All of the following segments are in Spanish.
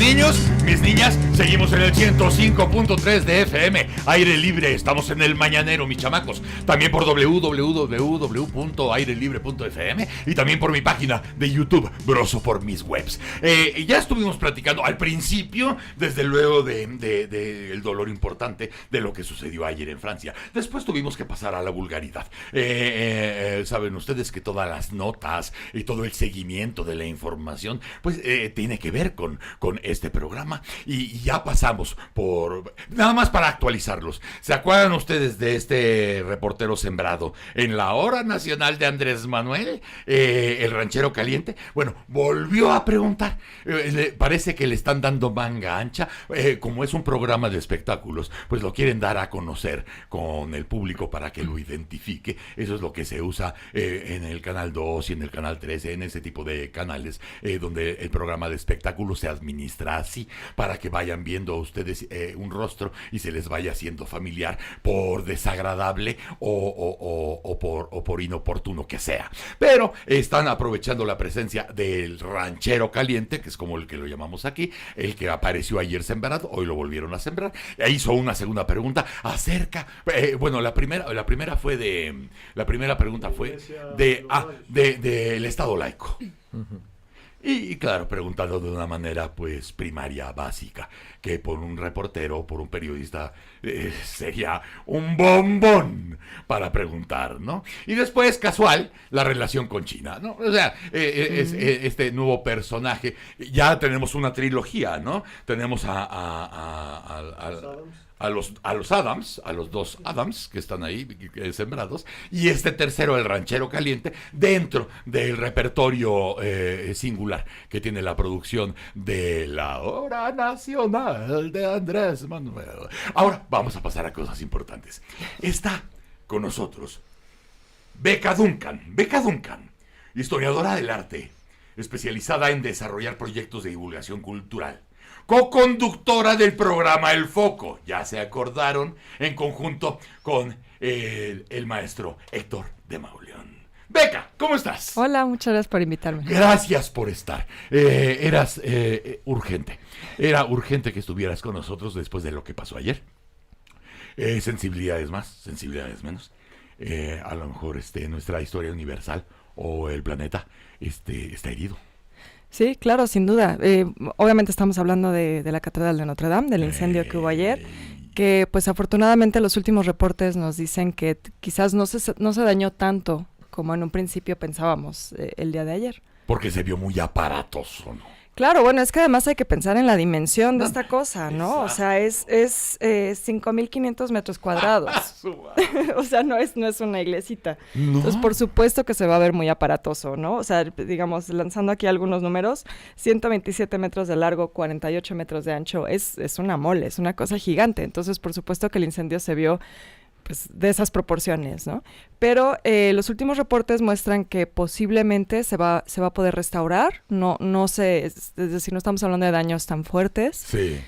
niños, mis niñas, seguimos en el 105.3 de FM, aire libre, estamos en el mañanero, mis chamacos, también por www.airelibre.fm y también por mi página de YouTube, Broso por mis webs. Ya estuvimos platicando al principio, desde luego, de el dolor importante de lo que sucedió ayer en Francia. Después tuvimos que pasar a la vulgaridad. Saben ustedes que todas las notas y todo el seguimiento de la información, pues tiene que ver con este programa, y ya pasamos por, nada más para actualizarlos. ¿Se acuerdan ustedes de este reportero sembrado en la hora nacional de Andrés Manuel, el ranchero caliente? Bueno, volvió a preguntar. Parece que le están dando manga ancha, como es un programa de espectáculos, pues lo quieren dar a conocer con el público para que lo identifique. Eso es lo que se usa en el canal 2 y en el canal 13, en ese tipo de canales donde el programa de espectáculos se administra así, para que vayan viendo ustedes un rostro y se les vaya haciendo familiar, por desagradable o por inoportuno que sea. Pero están aprovechando la presencia del ranchero caliente, que es como el que lo llamamos aquí, el que apareció ayer sembrado, hoy lo volvieron a sembrar. Hizo una segunda pregunta acerca, bueno, la primera pregunta fue del Estado laico. Uh-huh. Y claro, preguntando de una manera pues primaria, básica, que por un reportero, por un periodista, sería un bombón para preguntar, ¿no? Y después, casual, la relación con China, ¿no? O sea, este nuevo personaje, ya tenemos una trilogía, ¿no? Tenemos a los Adams, a los dos Adams que están ahí sembrados, y este tercero, el ranchero caliente, dentro del repertorio singular que tiene la producción de la hora nacional de Andrés Manuel. Ahora vamos a pasar a cosas importantes. Está con nosotros Beca Duncan, historiadora del arte, especializada en desarrollar proyectos de divulgación cultural, co-conductora del programa El Foco, ya se acordaron, en conjunto con el maestro Héctor de Mauleón. Beca, ¿cómo estás? Hola, muchas gracias por invitarme. Gracias por estar. Era urgente que estuvieras con nosotros después de lo que pasó ayer. Sensibilidades más, sensibilidades menos. A lo mejor nuestra historia universal o el planeta está herido. Sí, claro, sin duda. Obviamente estamos hablando de la Catedral de Notre Dame, del incendio que hubo ayer, que pues afortunadamente los últimos reportes nos dicen que quizás no se dañó tanto como en un principio pensábamos el día de ayer. Porque se vio muy aparatoso, ¿no? Claro, bueno, es que además hay que pensar en la dimensión de esta cosa, ¿no? O sea, es 5,500 metros cuadrados. O sea, no es una iglesita. No. Entonces, por supuesto que se va a ver muy aparatoso, ¿no? O sea, digamos, lanzando aquí algunos números, 127 metros de largo, 48 metros de ancho, es una mole, es una cosa gigante. Entonces, por supuesto que el incendio se vio pues de esas proporciones, ¿no? Pero los últimos reportes muestran que posiblemente se va a poder restaurar, no sé, es decir, no estamos hablando de daños tan fuertes. Sí.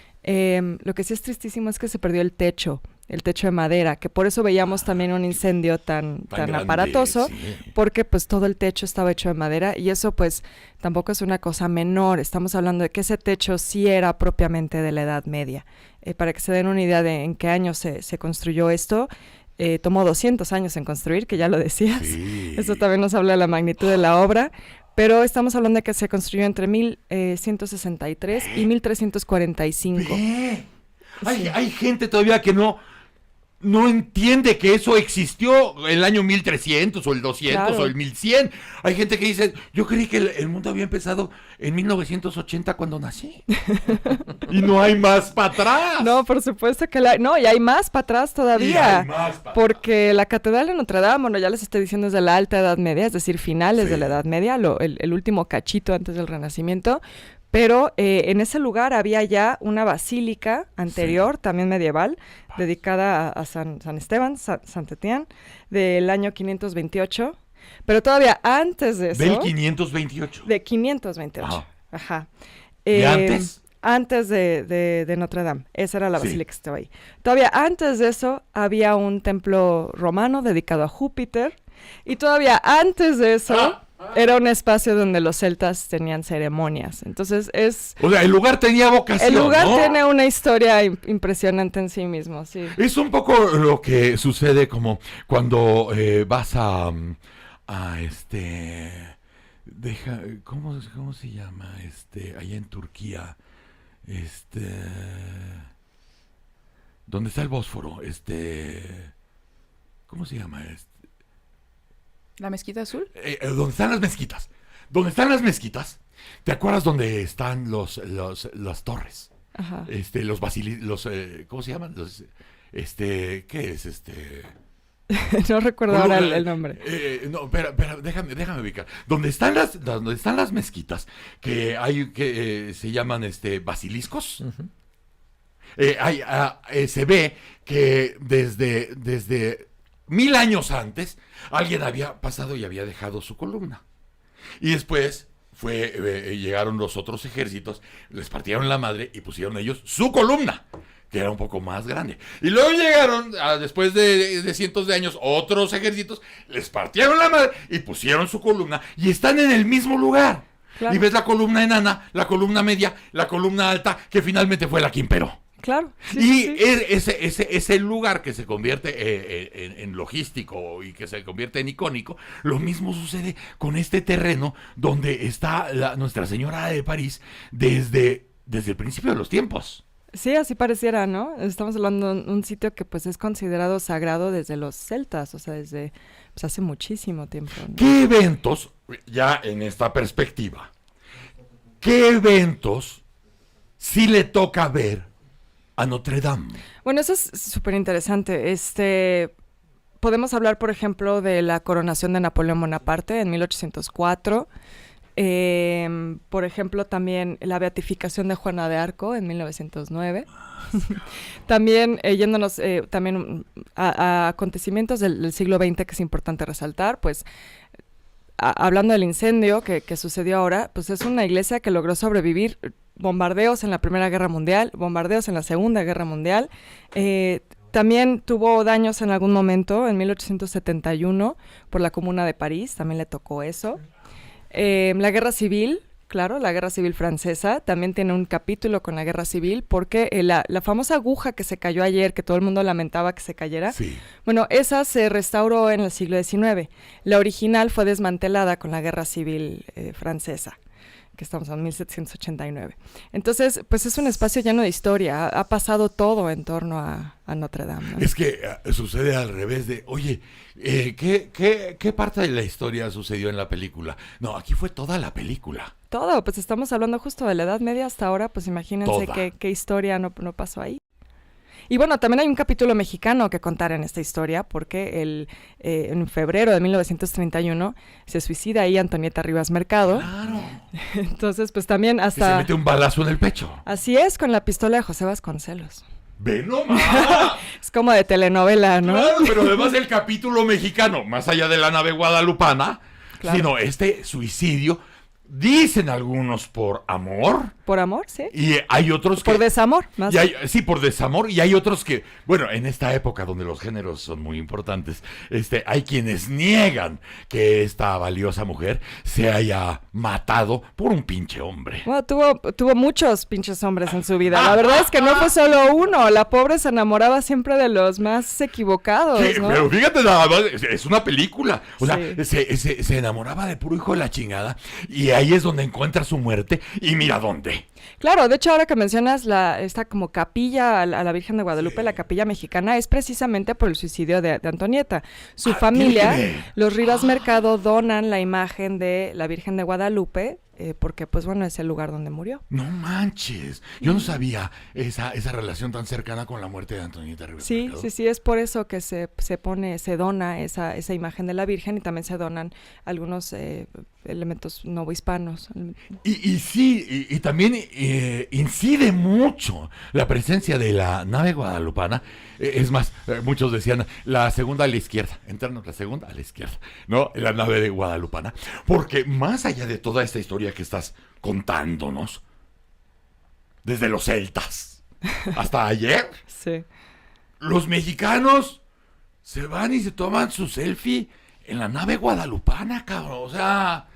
Lo que sí es tristísimo es que se perdió el techo de madera, que por eso veíamos también un incendio tan grande, aparatoso, sí. Porque pues todo el techo estaba hecho de madera y eso pues tampoco es una cosa menor. Estamos hablando de que ese techo sí era propiamente de la Edad Media. Para que se den una idea de en qué año se construyó esto, tomó 200 años en construir, que ya lo decías. Sí. Eso también nos habla de la magnitud de la obra. Pero estamos hablando de que se construyó entre 1163 y 1345. Sí. Hay gente todavía que no entiende que eso existió el año 1300 o el 200 claro. O el 1100. Hay gente que dice, yo creí que el mundo había empezado en 1980 cuando nací. Y no hay más para atrás. No, por supuesto que no, y hay más para atrás todavía. Porque la Catedral de Notre Dame, bueno, ya les estoy diciendo, es de la Alta Edad Media, es decir, finales de la Edad Media, el último cachito antes del Renacimiento. Pero en ese lugar había ya una basílica anterior, también medieval, dedicada a San Esteban, Saint Etienne, del año 528. Pero todavía antes de eso... ¿Del 528? De 528, ajá. ¿Y antes? Antes de Notre Dame, esa era la basílica que estaba ahí. Todavía antes de eso había un templo romano dedicado a Júpiter. Y todavía antes de eso Era un espacio donde los celtas tenían ceremonias. Entonces O sea, el lugar tenía vocación, el lugar ¿no? tiene una historia impresionante en sí mismo, sí. Es un poco lo que sucede como cuando vas a ¿cómo se llama? Allá en Turquía, ¿dónde está el Bósforo? ¿Cómo se llama? ¿La Mezquita Azul? ¿Dónde están las mezquitas? ¿Dónde están las mezquitas? ¿Te acuerdas dónde están las torres? Ajá. ¿Cómo se llaman? ¿Qué es? No recuerdo ahora el nombre. No, espera, déjame ubicar. ¿Dónde están las mezquitas que hay que se llaman basiliscos? Ujú. Se ve que desde 1000 años antes alguien había pasado y había dejado su columna. Y después llegaron los otros ejércitos, les partieron la madre y pusieron ellos su columna, que era un poco más grande. Y luego llegaron, después de cientos de años, otros ejércitos, les partieron la madre y pusieron su columna y están en el mismo lugar. Claro. Y ves la columna enana, la columna media, la columna alta, que finalmente fue la que imperó. Claro. Sí, Y sí. ese lugar que se convierte en logístico y que se convierte en icónico, lo mismo sucede con este terreno donde está Nuestra Señora de París desde el principio de los tiempos. Sí, así pareciera, ¿no? Estamos hablando de un sitio que pues es considerado sagrado desde los celtas, o sea, desde pues, hace muchísimo tiempo, ¿no? ¿Qué eventos, ya en esta perspectiva, qué eventos sí le toca ver a Notre Dame? Bueno, eso es súper interesante. Podemos hablar, por ejemplo, de la coronación de Napoleón Bonaparte en 1804. Por ejemplo, también la beatificación de Juana de Arco en 1909. También, yéndonos también a acontecimientos del siglo XX que es importante resaltar, pues hablando del incendio que sucedió ahora, pues es una iglesia que logró sobrevivir bombardeos en la Primera Guerra Mundial, bombardeos en la Segunda Guerra Mundial. También tuvo daños en algún momento, en 1871, por la Comuna de París, también le tocó eso. La Guerra Civil, claro, la Guerra Civil Francesa, también tiene un capítulo con la Guerra Civil, porque la famosa aguja que se cayó ayer, que todo el mundo lamentaba que se cayera, Sí. bueno, esa se restauró en el siglo XIX. La original fue desmantelada con la Guerra Civil Francesa, que estamos en 1789. Entonces, pues es un espacio lleno de historia. Ha pasado todo en torno a Notre Dame, ¿no? Es que sucede al revés de, oye, ¿qué parte de la historia sucedió en la película? No, aquí fue toda la película. Todo, pues estamos hablando justo de la Edad Media hasta ahora, pues imagínense Toda. qué historia no pasó ahí. Y bueno, también hay un capítulo mexicano que contar en esta historia, porque en febrero de 1931 se suicida ahí Antonieta Rivas Mercado. Claro. Entonces, pues también Que se hasta... mete un balazo en el pecho. Así es, con la pistola de José Vasconcelos. ¡Ve nomás! Es como de telenovela, ¿no? Claro, pero además el capítulo mexicano, más allá de la nave guadalupana, Claro. sino este suicidio, dicen algunos por amor, Por amor, sí. y hay otros que... Por desamor, más. Sí, por desamor, y hay otros que, bueno, en esta época donde los géneros son muy importantes, hay quienes niegan que esta valiosa mujer se haya matado por un pinche hombre. Bueno, tuvo muchos pinches hombres en su vida. La verdad es que no fue solo uno. La pobre se enamoraba siempre de los más equivocados, ¿no? Pero fíjate nada más, es una película. O sea, Sí. se enamoraba de puro hijo de la chingada, y ahí es donde encuentra su muerte, y mira dónde. Claro, de hecho ahora que mencionas esta como capilla a la Virgen de Guadalupe, la capilla mexicana, es precisamente por el suicidio de Antonieta. Su familia, tiene que ver. los Rivas Mercado, donan la imagen de la Virgen de Guadalupe, porque pues bueno, es el lugar donde murió. No manches, yo no sabía esa relación tan cercana con la muerte de Antonieta Rivas Sí, Mercado. sí, es por eso que se dona esa imagen de la Virgen y también se donan algunos elementos novohispanos. Y sí, y también incide mucho la presencia de la nave guadalupana. Es más, muchos decían la segunda a la izquierda, entrarnos la segunda a la izquierda, ¿no? La nave de guadalupana. Porque más allá de toda esta historia que estás contándonos, desde los celtas hasta ayer, Sí. los mexicanos se van y se toman su selfie en la nave guadalupana, cabrón. O sea,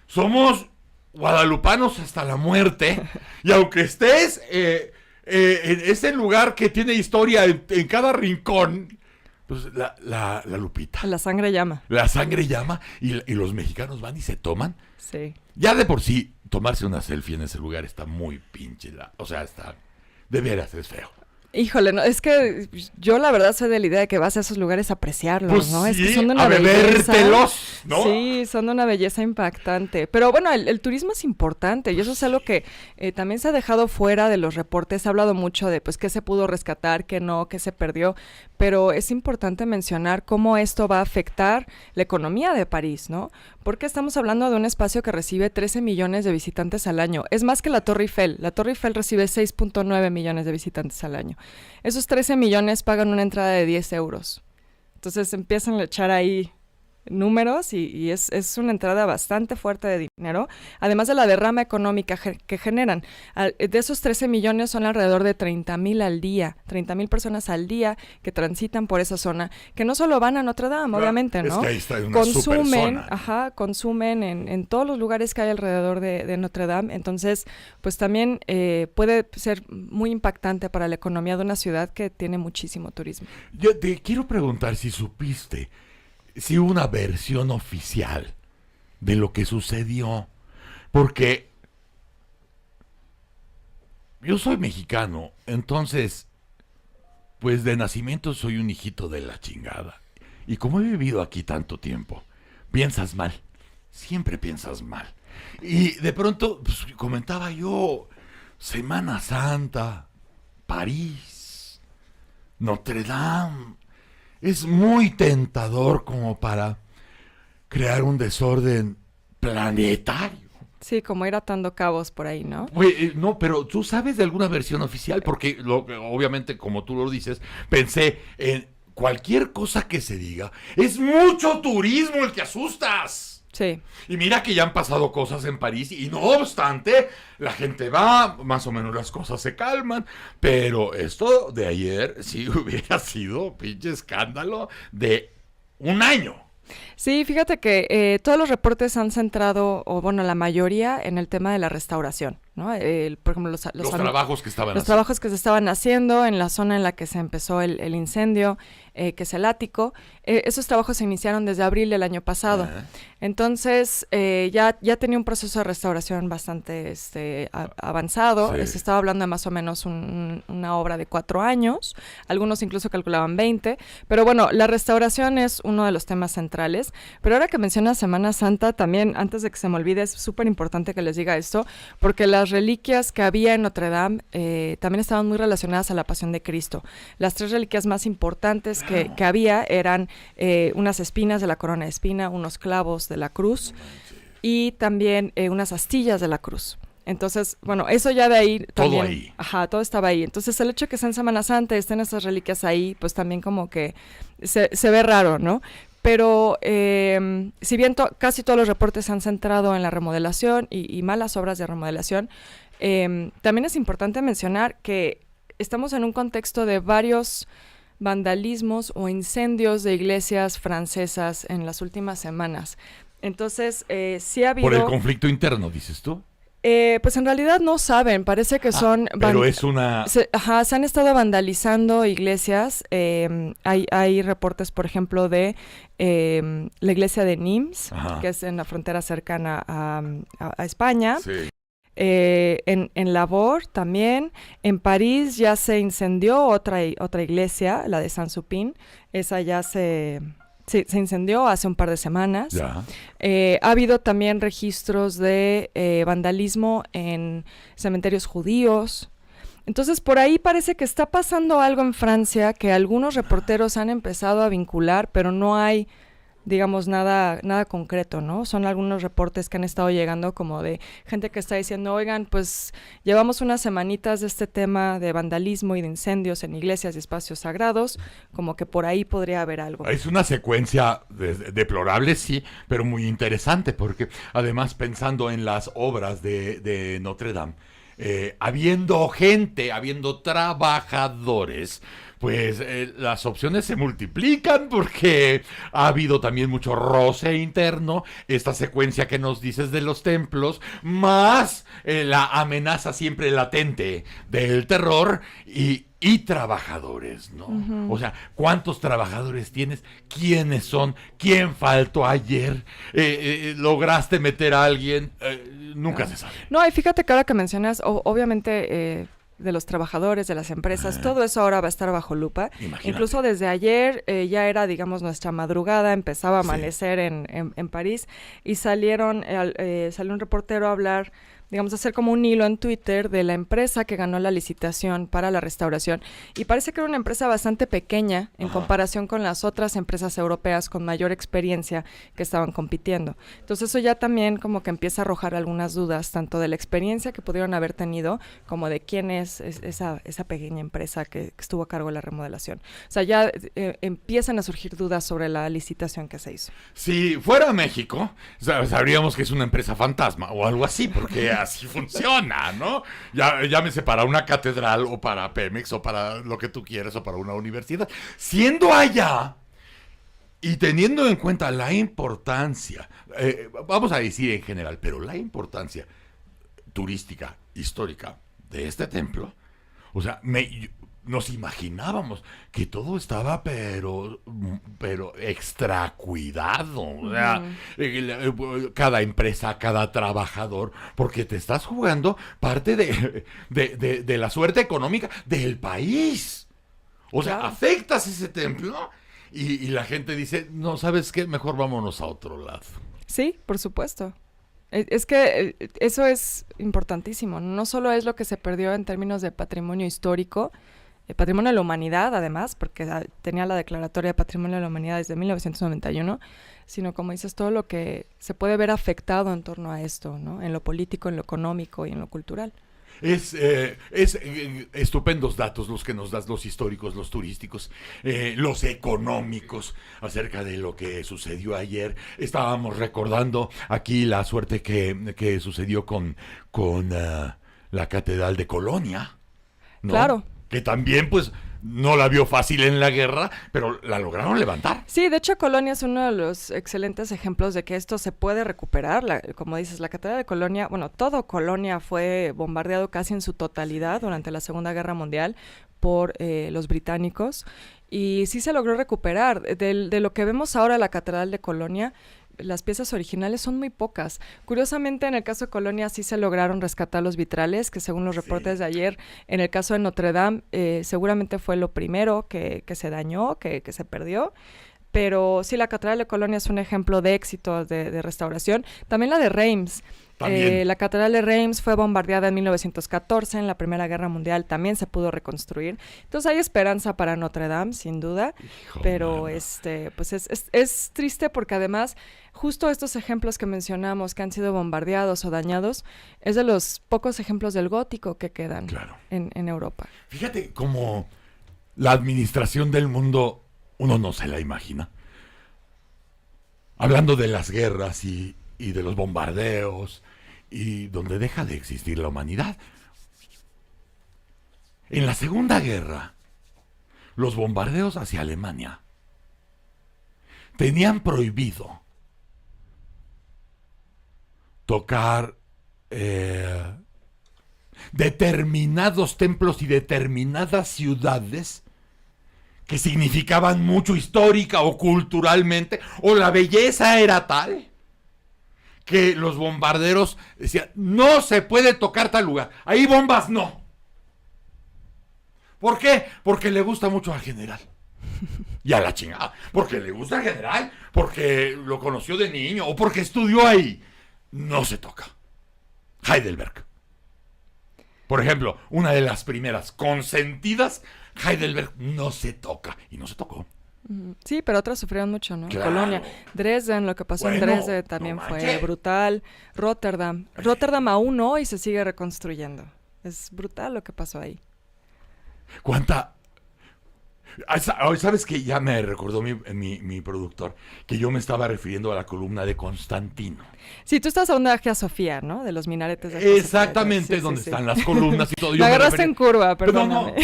somos guadalupanos hasta la muerte. Y aunque estés en ese lugar que tiene historia en cada rincón, pues la Lupita. La sangre llama. La sangre llama y los mexicanos van y se toman. Sí. Ya de por sí, tomarse una selfie en ese lugar está muy pinche. O sea, está... De veras, es feo. Híjole, no, es que yo la verdad soy de la idea de que vas a esos lugares a apreciarlos, Pues ¿no? sí, Es que son de una a belleza. bebértelos, ¿no? Sí, son de una belleza impactante. Pero bueno, el turismo es importante y eso es algo que también se ha dejado fuera de los reportes. Se ha hablado mucho de pues qué se pudo rescatar, qué no, qué se perdió. Pero es importante mencionar cómo esto va a afectar la economía de París, ¿no? Porque estamos hablando de un espacio que recibe 13 millones de visitantes al año. Es más que la Torre Eiffel. La Torre Eiffel recibe 6.9 millones de visitantes al año. Esos 13 millones pagan una entrada de 10 euros. Entonces empiezan a echar ahí números y es una entrada bastante fuerte de dinero, además de la derrama económica que generan. De esos 13 millones son alrededor de 30,000 al día, 30,000 personas al día que transitan por esa zona, que no solo van a Notre Dame, obviamente, ¿no? Es que ahí está una consumen en todos los lugares que hay alrededor de Notre Dame, entonces pues también puede ser muy impactante para la economía de una ciudad que tiene muchísimo turismo. Yo te quiero preguntar si supiste si hubo una versión oficial de lo que sucedió, porque yo soy mexicano, entonces, pues de nacimiento soy un hijito de la chingada. Y como he vivido aquí tanto tiempo, piensas mal, siempre piensas mal. Y de pronto, pues, comentaba yo, Semana Santa, París, Notre Dame. Es muy tentador como para crear un desorden planetario. Sí, como ir atando cabos por ahí, ¿no? No, pero ¿tú sabes de alguna versión oficial? Porque obviamente, como tú lo dices, pensé en cualquier cosa que se diga. Es mucho turismo el que asustas. Sí. Y mira que ya han pasado cosas en París y no obstante, la gente va, más o menos las cosas se calman, pero esto de ayer sí hubiera sido pinche escándalo de un año. Sí, fíjate que todos los reportes han centrado, o bueno, la mayoría, en el tema de la restauración, ¿no? Por ejemplo, los trabajos que estaban los trabajos que se estaban haciendo en la zona en la que se empezó el incendio, que es el ático. Esos trabajos se iniciaron desde abril del año pasado. Entonces, ya tenía un proceso de restauración bastante avanzado. Sí. Se estaba hablando de más o menos una obra de 4 años. Algunos incluso calculaban 20. Pero bueno, la restauración es uno de los temas centrales. Pero ahora que mencionas Semana Santa, también, antes de que se me olvide, es súper importante que les diga esto, porque las reliquias que había en Notre Dame también estaban muy relacionadas a la Pasión de Cristo. Las 3 reliquias más importantes que había eran unas espinas de la corona de espina, unos clavos de la cruz y también unas astillas de la cruz. Entonces, bueno, eso ya de ahí también, todo ahí. Ajá, todo estaba ahí. Entonces, el hecho de que sea en Semana Santa y estén esas reliquias ahí, pues también como que se ve raro, ¿no? Pero si bien casi todos los reportes se han centrado en la remodelación y malas obras de remodelación, también es importante mencionar que estamos en un contexto de varios vandalismos o incendios de iglesias francesas en las últimas semanas. Entonces, sí ha habido... Por el conflicto interno, dices tú. Pues en realidad no saben, parece que son... Pero es una... se han estado vandalizando iglesias. Hay reportes, por ejemplo, de la iglesia de Nimes, que es en la frontera cercana a España. Sí. En Labor también. En París ya se incendió otra iglesia, la de Saint-Supin. Esa ya se incendió hace un par de semanas. Ya. Ha habido también registros de vandalismo en cementerios judíos. Entonces, por ahí parece que está pasando algo en Francia que algunos reporteros han empezado a vincular, pero no hay, digamos, nada concreto, ¿no? Son algunos reportes que han estado llegando como de gente que está diciendo, oigan, pues llevamos unas semanitas de este tema de vandalismo y de incendios en iglesias y espacios sagrados, como que por ahí podría haber algo. Es una secuencia deplorable, sí, pero muy interesante, porque además pensando en las obras de Notre Dame, habiendo trabajadores, pues las opciones se multiplican porque ha habido también mucho roce interno, esta secuencia que nos dices de los templos, más la amenaza siempre latente del terror y trabajadores, ¿no? O sea, ¿cuántos trabajadores tienes? ¿Quiénes son? ¿Quién faltó ayer? ¿Lograste meter a alguien? Nunca se sabe. No, y fíjate que ahora que mencionas, obviamente de los trabajadores, de las empresas, todo eso ahora va a estar bajo lupa. Imagínate. Incluso desde ayer ya era, digamos, nuestra madrugada, empezaba a amanecer en París y salió un reportero a hablar, digamos, hacer como un hilo en Twitter de la empresa que ganó la licitación para la restauración. Y parece que era una empresa bastante pequeña en comparación con las otras empresas europeas con mayor experiencia que estaban compitiendo. Entonces eso ya también como que empieza a arrojar algunas dudas, tanto de la experiencia que pudieron haber tenido, como de quién es esa pequeña empresa que estuvo a cargo de la remodelación. O sea, ya empiezan a surgir dudas sobre la licitación que se hizo. Si fuera México, sabríamos que es una empresa fantasma o algo así, porque así funciona, ¿no? Llámese para una catedral o para Pemex o para lo que tú quieras o para una universidad. Siendo allá y teniendo en cuenta la importancia, vamos a decir en general, pero la importancia turística, histórica de este templo, o sea, nos imaginábamos que todo estaba pero extra cuidado, o sea, cada empresa, cada trabajador, porque te estás jugando parte de la suerte económica del país. O sea, Claro. afectas ese templo y la gente dice, no, ¿sabes qué? Mejor vámonos a otro lado. Sí, por supuesto. Es que eso es importantísimo. No solo es lo que se perdió en términos de patrimonio histórico, patrimonio de la humanidad, además, porque tenía la declaratoria de patrimonio de la humanidad desde 1991, sino, como dices, todo lo que se puede ver afectado en torno a esto, ¿no? En lo político, en lo económico y en lo cultural. Es estupendos datos los que nos das, los históricos, los turísticos, los económicos, acerca de lo que sucedió ayer. Estábamos recordando aquí la suerte que sucedió con la Catedral de Colonia, ¿no? Claro. Que también, pues, no la vio fácil en la guerra, pero la lograron levantar. Sí, de hecho Colonia es uno de los excelentes ejemplos de que esto se puede recuperar. Como dices, la Catedral de Colonia, bueno, todo Colonia fue bombardeado casi en su totalidad durante la Segunda Guerra Mundial por los británicos y sí se logró recuperar. De lo que vemos ahora la Catedral de Colonia, las piezas originales son muy pocas. Curiosamente, en el caso de Colonia sí se lograron rescatar los vitrales, que según los reportes de ayer, en el caso de Notre Dame, seguramente fue lo primero que se dañó, que se perdió. Pero sí, la Catedral de Colonia es un ejemplo de éxito de restauración. También la de Reims. La Catedral de Reims fue bombardeada en 1914, en la Primera Guerra Mundial también se pudo reconstruir. Entonces hay esperanza para Notre Dame, sin duda, pero pues es triste porque además justo estos ejemplos que mencionamos que han sido bombardeados o dañados es de los pocos ejemplos del gótico que quedan en Europa. Fíjate cómo la administración del mundo uno no se la imagina. Hablando de las guerras y de los bombardeos y donde deja de existir la humanidad. En la Segunda Guerra, los bombardeos hacia Alemania tenían prohibido tocar determinados templos y determinadas ciudades que significaban mucho histórica o culturalmente, o la belleza era tal que los bombarderos decían, no se puede tocar tal lugar, ahí bombas no. ¿Por qué? Porque le gusta mucho al general. Y a la chingada. Porque le gusta al general, porque lo conoció de niño, o porque estudió ahí. No se toca. Heidelberg. Por ejemplo, una de las primeras consentidas, Heidelberg no se toca. Y no se tocó. Sí, pero otras sufrieron mucho, ¿no? Claro. Colonia, Dresden, lo que pasó en Dresden también fue brutal. Rotterdam aún hoy se sigue reconstruyendo. Es brutal lo que pasó ahí. ¿Sabes qué? Ya me recordó mi productor que yo me estaba refiriendo a la columna de Constantino. Sí, tú estás hablando de Hagia Sofía, ¿no? De los minaretes de Hagia Sofía. Exactamente, donde están las columnas y todo. Me agarraste en curva, perdóname.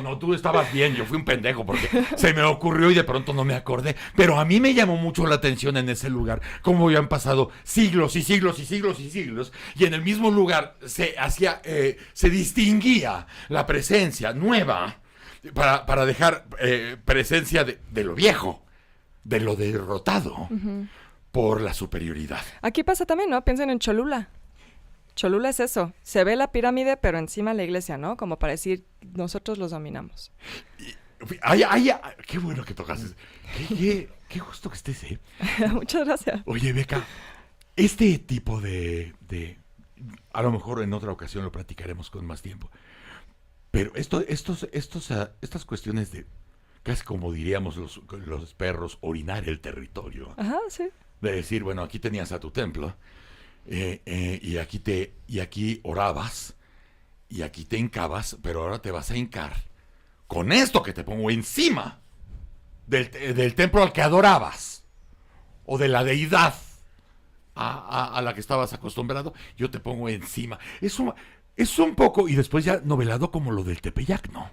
No, tú estabas bien, yo fui un pendejo porque se me ocurrió y de pronto no me acordé. Pero a mí me llamó mucho la atención en ese lugar, cómo habían pasado siglos y siglos y siglos y siglos, y en el mismo lugar se distinguía la presencia nueva para dejar presencia de lo viejo, de lo derrotado, por la superioridad. Aquí pasa también, ¿no? Piensen en Cholula. Cholula es eso. Se ve la pirámide, pero encima la iglesia, ¿no? Como para decir, nosotros los dominamos. Qué bueno que tocas. Qué gusto que estés, ¿eh? Muchas gracias. Oye, Beca, este tipo de... A lo mejor en otra ocasión lo platicaremos con más tiempo. Pero estas cuestiones de, casi como diríamos los perros, orinar el territorio. Ajá, sí. De decir, bueno, aquí tenías a tu templo, y aquí orabas, y aquí te hincabas, pero ahora te vas a hincar con esto que te pongo encima del templo al que adorabas, o de la deidad a la que estabas acostumbrado, yo te pongo encima. Eso es un poco, y después ya novelado como lo del Tepeyac, ¿no?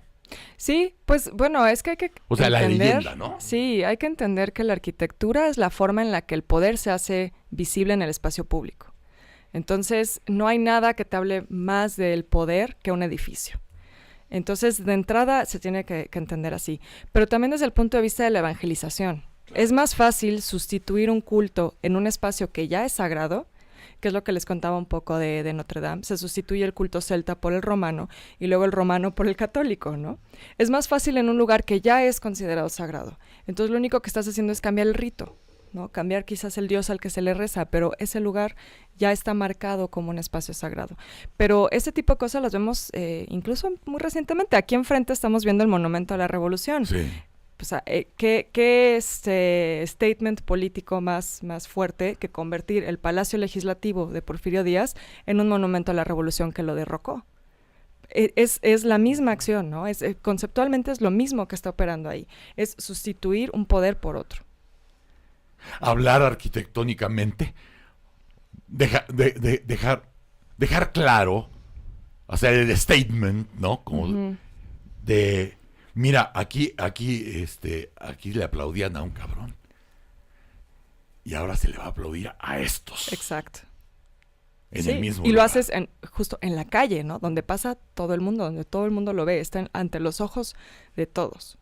Sí, pues bueno, es que hay que o sea, la leyenda, ¿no? Sí, hay que entender que la arquitectura es la forma en la que el poder se hace visible en el espacio público. Entonces, no hay nada que te hable más del poder que un edificio. Entonces, de entrada, se tiene que entender así. Pero también desde el punto de vista de la evangelización. Es más fácil sustituir un culto en un espacio que ya es sagrado, que es lo que les contaba un poco de Notre Dame. Se sustituye el culto celta por el romano y luego el romano por el católico, ¿no? Es más fácil en un lugar que ya es considerado sagrado. Entonces lo único que estás haciendo es cambiar el rito, ¿no? Cambiar quizás el dios al que se le reza, pero ese lugar ya está marcado como un espacio sagrado. Pero ese tipo de cosas las vemos incluso muy recientemente. Aquí enfrente estamos viendo el Monumento a la Revolución. Sí. O sea, ¿qué statement político más fuerte que convertir el Palacio Legislativo de Porfirio Díaz en un monumento a la revolución que lo derrocó? Es la misma acción, ¿no? Conceptualmente es lo mismo que está operando ahí. Es sustituir un poder por otro. Hablar arquitectónicamente, dejar claro, hacer el statement, ¿no? Como de... Mira, aquí le aplaudían a un cabrón. Y ahora se le va a aplaudir a estos. Exacto. En el mismo y lo lugar. haces justo en la calle, ¿no? Donde pasa todo el mundo, donde todo el mundo lo ve. Está ante los ojos de todos.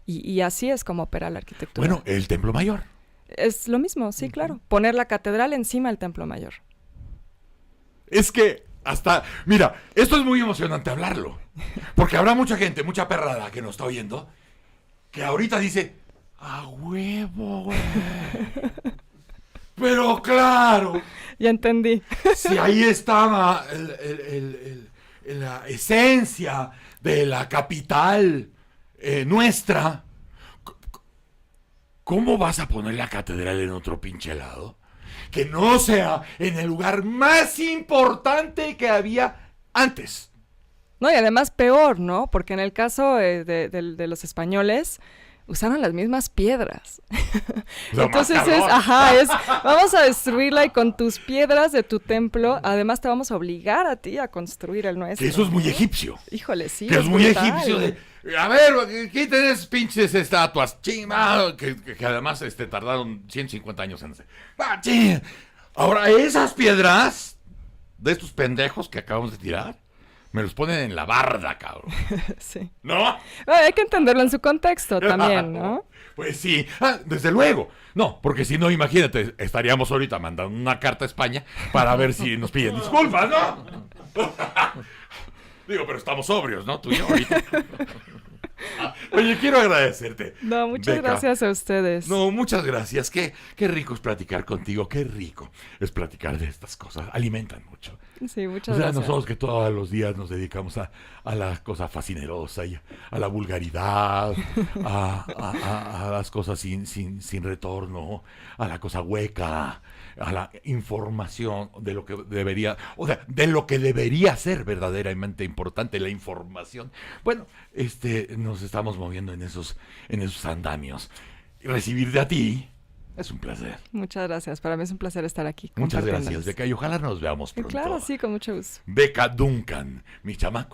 Y así es como opera la arquitectura. Bueno, el Templo Mayor. Es lo mismo, sí, claro. Poner la catedral encima del Templo Mayor. Es que mira, esto es muy emocionante hablarlo. Porque habrá mucha gente, mucha perrada que nos está oyendo, que ahorita dice, ¡a huevo, güey! Pero claro. Ya entendí. Si ahí estaba la esencia de la capital nuestra, ¿cómo vas a poner la catedral en otro pinche lado? Que no sea en el lugar más importante que había antes. No, y además peor, ¿no? Porque en el caso de los españoles usaron las mismas piedras. Entonces vamos a destruirla y con tus piedras de tu templo, además te vamos a obligar a ti a construir el nuestro. Que eso es muy egipcio. Híjole, sí. Que es muy brutal. egipcio a ver, quiten esas pinches estatuas, chingado, que además tardaron 150 años en hacer. Ahora, esas piedras de estos pendejos que acabamos de tirar, me los ponen en la barda, cabrón. Sí. ¿No? Hay que entenderlo en su contexto también, ¿no? Pues sí, desde luego. No, porque si no, imagínate, estaríamos ahorita mandando una carta a España para ver si nos piden disculpas, ¿no? Digo, pero estamos sobrios, ¿no? Tú y yo ahorita. Oye, quiero agradecerte. No, muchas Beca. gracias a ustedes. No, muchas gracias. Qué rico es platicar contigo. Qué rico es platicar de estas cosas. Alimentan mucho. Sí, muchas O sea, gracias. nosotros que todos los días nos dedicamos a la cosa fascinerosa, y a la vulgaridad, a las cosas sin retorno, a la cosa hueca, a la información de lo que debería, o sea, de lo que debería ser verdaderamente importante, la información. Bueno, nos nos estamos moviendo en esos andamios. Y recibirte a ti es un placer. Muchas gracias. Para mí es un placer estar aquí. Muchas gracias, compartiéndoles. Beca, y ojalá nos veamos pronto. Claro, sí, con mucho gusto. Beca Duncan, mi chamaco.